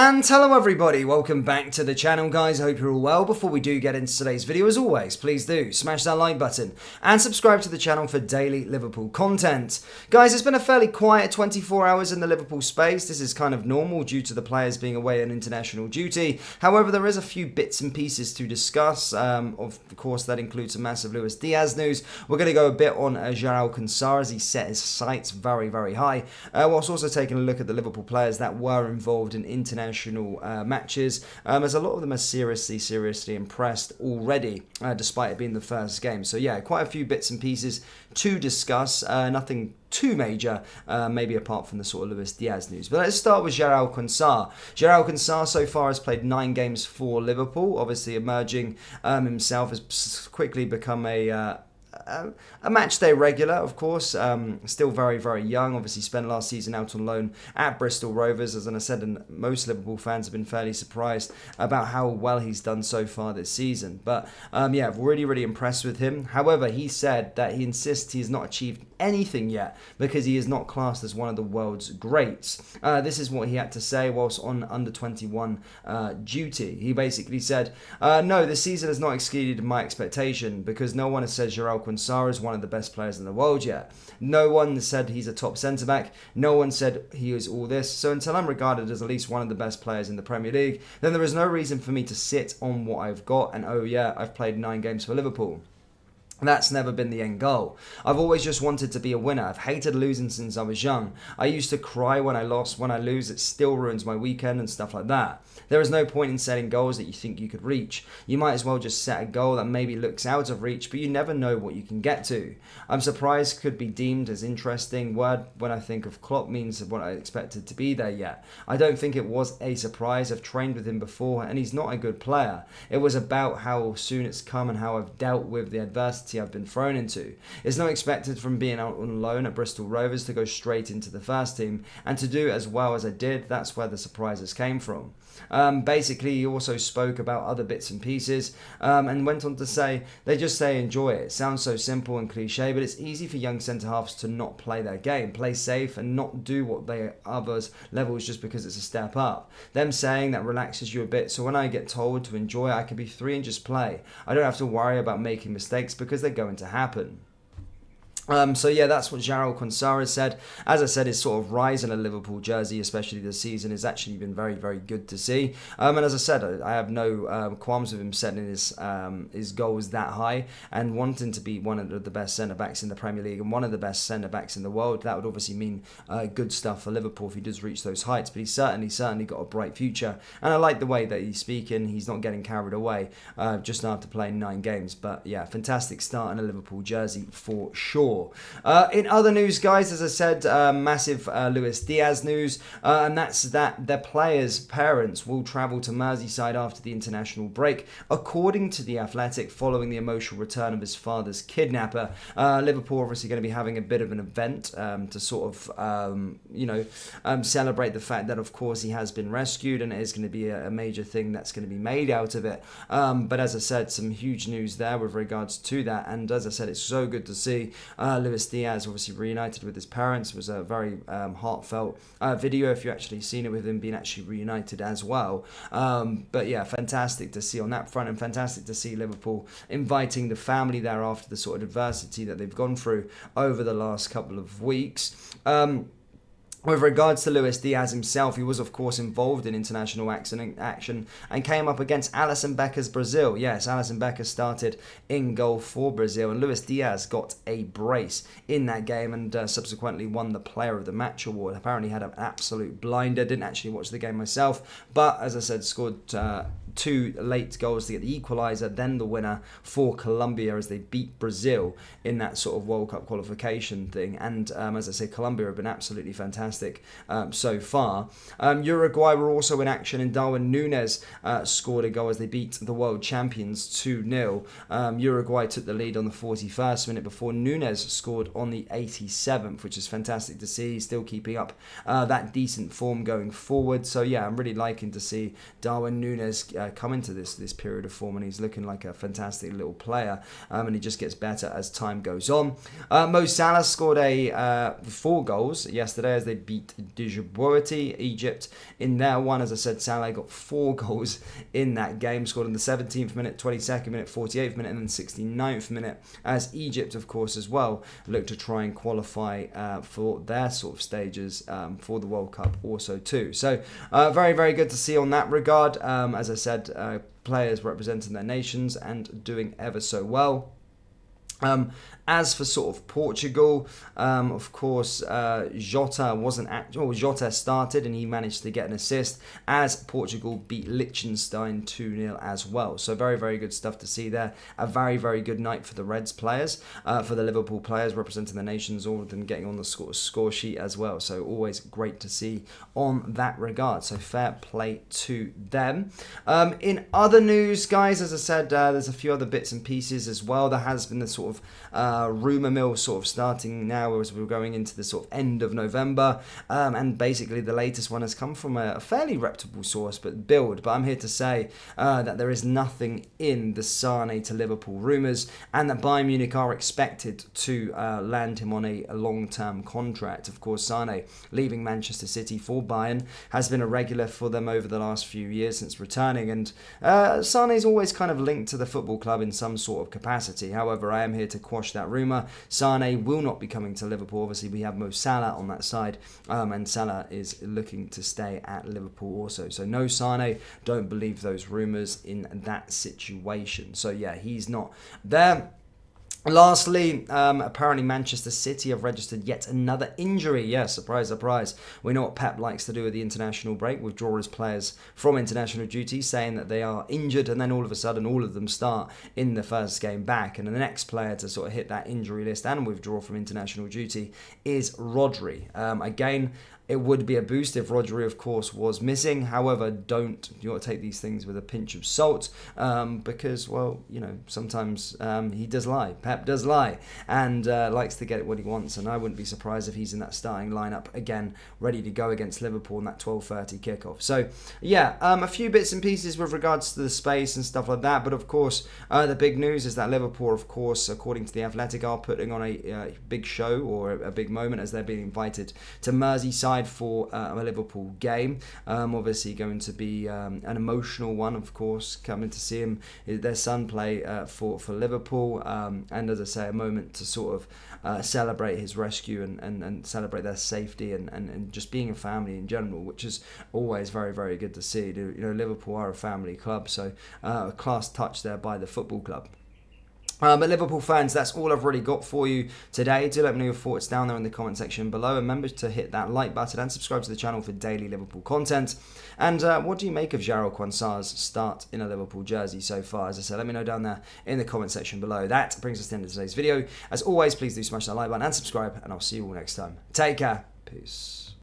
And hello everybody, welcome back to the channel guys, I hope you're all well. Before we do get into today's video, as always, please do smash that like button and subscribe to the channel for daily Liverpool content. Guys, it's been a fairly quiet 24 hours in the Liverpool space. This is kind of normal due to the players being away on international duty. However, there is a few bits and pieces to discuss. Of course, that includes some massive Luis Diaz news. We're going to go a bit on Jarell Quansah as he set his sights very, very high, whilst also taking a look at the Liverpool players that were involved in international matches, as a lot of them are seriously impressed already, despite it being the first game. So yeah, quite a few bits and pieces to discuss, nothing too major, maybe apart from the sort of Luis Diaz news. But let's start with Jarell Quansah. Jarell Quansah so far has played 9 games for Liverpool, obviously emerging himself has quickly become a match day regular, of course. Still very, very young. Obviously spent last season out on loan at Bristol Rovers, as I said, and most Liverpool fans have been fairly surprised about how well he's done so far this season. But yeah, really impressed with him. However, he said that he insists he has not achieved anything yet because he is not classed as one of the world's greats. This is what he had to say whilst on under 21 duty. He basically said, no, this season has not exceeded my expectation because no one has said Jarell Quansah is one of the best players in the world yet. No one said he's a top centre-back. No one said he is all this. So until I'm regarded as at least one of the best players in the Premier League, then there is no reason for me to sit on what I've got and, oh yeah, I've played 9 games for Liverpool. That's never been the end goal. I've always just wanted to be a winner. I've hated losing since I was young. I used to cry when I lost. When I lose, it still ruins my weekend and stuff like that. There is no point in setting goals that you think you could reach. You might as well just set a goal that maybe looks out of reach, but you never know what you can get to. I'm surprised could be deemed as interesting word when I think of Klopp means what I expected to be there yet. I don't think it was a surprise. I've trained with him before and he's not a good player. It was about how soon it's come and how I've dealt with the adversity I've been thrown into. It's not expected from being out on loan at Bristol Rovers to go straight into the first team and to do as well as I did. That's where the surprises came from. Basically, he also spoke about other bits and pieces and went on to say, they just say enjoy it. It sounds so simple and cliche, but it's easy for young centre-halves to not play their game, play safe and not do what they others levels just because it's a step up. Them saying that relaxes you a bit, so when I get told to enjoy it, I can be 3 and just play. I don't have to worry about making mistakes because they're going to happen. So yeah, that's what Jarell Quansah has said. As I said, his sort of rise in a Liverpool jersey, especially this season, has actually been very good to see. And as I said, I have no qualms with him setting his goals that high and wanting to be one of the best centre-backs in the Premier League and one of the best centre-backs in the world. That would obviously mean good stuff for Liverpool if he does reach those heights. But he's certainly got a bright future. And I like the way that he's speaking. He's not getting carried away just after playing 9 games. But yeah, fantastic start in a Liverpool jersey for sure. In other news, guys, as I said, massive Luis Diaz news, and that's that their players' parents will travel to Merseyside after the international break, according to The Athletic, following the emotional return of his father's kidnapper. Liverpool obviously going to be having a bit of an event to sort of, celebrate the fact that, of course, he has been rescued, and it is going to be a major thing that's going to be made out of it. But as I said, some huge news there with regards to that, and as I said, it's so good to see Luis Diaz obviously reunited with his parents. It was a very heartfelt video if you actually seen it, with him being actually reunited as well. But yeah, fantastic to see on that front, and fantastic to see Liverpool inviting the family there after the sort of adversity that they've gone through over the last couple of weeks. With regards to Luis Diaz himself, he was of course involved in international action and came up against Alisson Becker's Brazil. Yes, Alisson Becker started in goal for Brazil, and Luis Diaz got a brace in that game and subsequently won the Player of the Match award. Apparently had an absolute blinder. Didn't actually watch the game myself, but as I said, scored 2 late goals to get the equaliser, then the winner for Colombia as they beat Brazil in that sort of World Cup qualification thing. And as I say, Colombia have been absolutely fantastic so far. Uruguay were also in action, and Darwin Núñez scored a goal as they beat the world champions 2-0. Uruguay took the lead on the 41st minute before Núñez scored on the 87th, which is fantastic to see. He's still keeping up that decent form going forward. So yeah, I'm really liking to see Darwin Núñez come into this period of form, and he's looking like a fantastic little player, and he just gets better as time goes on. Mo Salah scored 4 goals yesterday as they beat Djibouti, Egypt, in their one. As I said, Salah got 4 goals in that game, scored in the 17th minute, 22nd minute, 48th minute, and then 69th minute, as Egypt, of course, as well, look to try and qualify for their sort of stages for the World Cup also too. So very, very good to see on that regard. As I said, players representing their nations and doing ever so well. As for sort of Portugal, of course, Jota Jota started and he managed to get an assist as Portugal beat Liechtenstein 2-0 as well. So very, very good stuff to see there. A very, very good night for the Reds players, for the Liverpool players representing the nations, all of them getting on the score sheet as well. So always great to see on that regard. So fair play to them. In other news, guys, as I said, there's a few other bits and pieces as well. There has been the sort of rumour mill sort of starting now as we're going into the sort of end of November, and basically the latest one has come from a fairly reputable source, but I'm here to say that there is nothing in the Sane to Liverpool rumours, and that Bayern Munich are expected to land him on a long-term contract. Of course, Sane leaving Manchester City for Bayern has been a regular for them over the last few years since returning, and Sane's always kind of linked to the football club in some sort of capacity. However, I am here to quash that rumour. Sane will not be coming to Liverpool. Obviously, we have Mo Salah on that side, and Salah is looking to stay at Liverpool also. So no Sane, don't believe those rumours in that situation. So yeah, he's not there. Lastly, apparently Manchester City have registered yet another injury. Yeah, surprise, surprise. We know what Pep likes to do with the international break, withdraw his players from international duty, saying that they are injured, and then all of a sudden all of them start in the first game back. And the next player to sort of hit that injury list and withdraw from international duty is Rodri. Again, it would be a boost if Rodri, of course, was missing. However, you got to take these things with a pinch of salt, because, well, sometimes he does lie. Pep does lie, and likes to get what he wants. And I wouldn't be surprised if he's in that starting lineup again, ready to go against Liverpool in that 12:30 kickoff. So, yeah, a few bits and pieces with regards to the space and stuff like that. But of course, the big news is that Liverpool, of course, according to the Athletic, are putting on a big show or a big moment as they're being invited to Merseyside for a Liverpool game. Obviously going to be an emotional one, of course, coming to see their son play for Liverpool, and as I say, a moment to sort of celebrate his rescue and celebrate their safety and just being a family in general, which is always very, very good to see. Liverpool are a family club, so a class touch there by the football club. But Liverpool fans, that's all I've really got for you today. Do let me know your thoughts down there in the comment section below. And remember to hit that like button and subscribe to the channel for daily Liverpool content. And what do you make of Jarell Quansah's start in a Liverpool jersey so far? As I said, let me know down there in the comment section below. That brings us to the end of today's video. As always, please do smash that like button and subscribe. And I'll see you all next time. Take care. Peace.